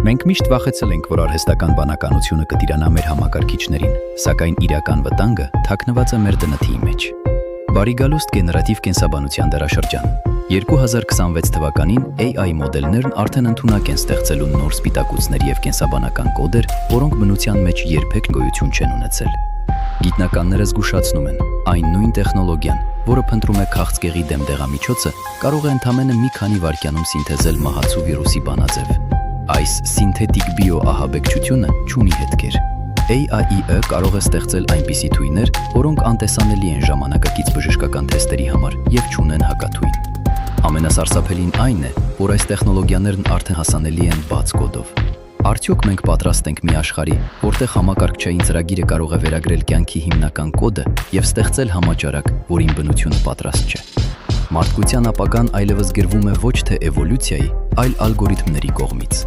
Մենք միշտ վախեցել ենք, որ արհեստական բանականությունը կտիրանա մեր համակարգիչներին, սակայն իրական վտանգը թաքնված է մեր դնթի մեջ։ Բարի գալուստ գեներատիվ կենսաբանության դարաշրջան։ 2026 թվականին AI մոդելներն արդեն ընդունակ են ստեղծելու նոր սպիտակուցներ և կենսաբանական կոդեր, որոնք բնության մեջ երբեք գոյություն չեն ունեցել։ Գիտնականները զգուշացնում են, այն նույն տեխնոլոգիան, որը փնտրում է քաղցկեղի դեմ դեղամիջոցը, կարող է ընդամենը մի քանի վայրկյանում սինթեզել մահացու վիրուսի բանաձև։ Այս սինթետիկ բիոահաբեկչությունը չունի հետքեր։ AI-ը կարող է ստեղծել այնպիսի թույներ, որոնք անտեսանելի են ժամանակակից բժշկական թեստերի համար և չունեն հակաթույն։ Ամենասարսափելին այն է, որ այս տեխնոլոգիաներն արդեն հասանելի են բաց կոդով։ Արդյոք մենք պատրաստ ենք մի աշխարհի, որտեղ համակարգչային ծրագիրը կարող է վերագրել կյանքի հիմնական կոդը և ստեղծել համաճարակ, որին բնությունը պատրաստ չէ։ Մարդկության ապագան այլևս գրվում է ոչ թե էվոլյուցիայի, այլ ալգորիթմների կողմից։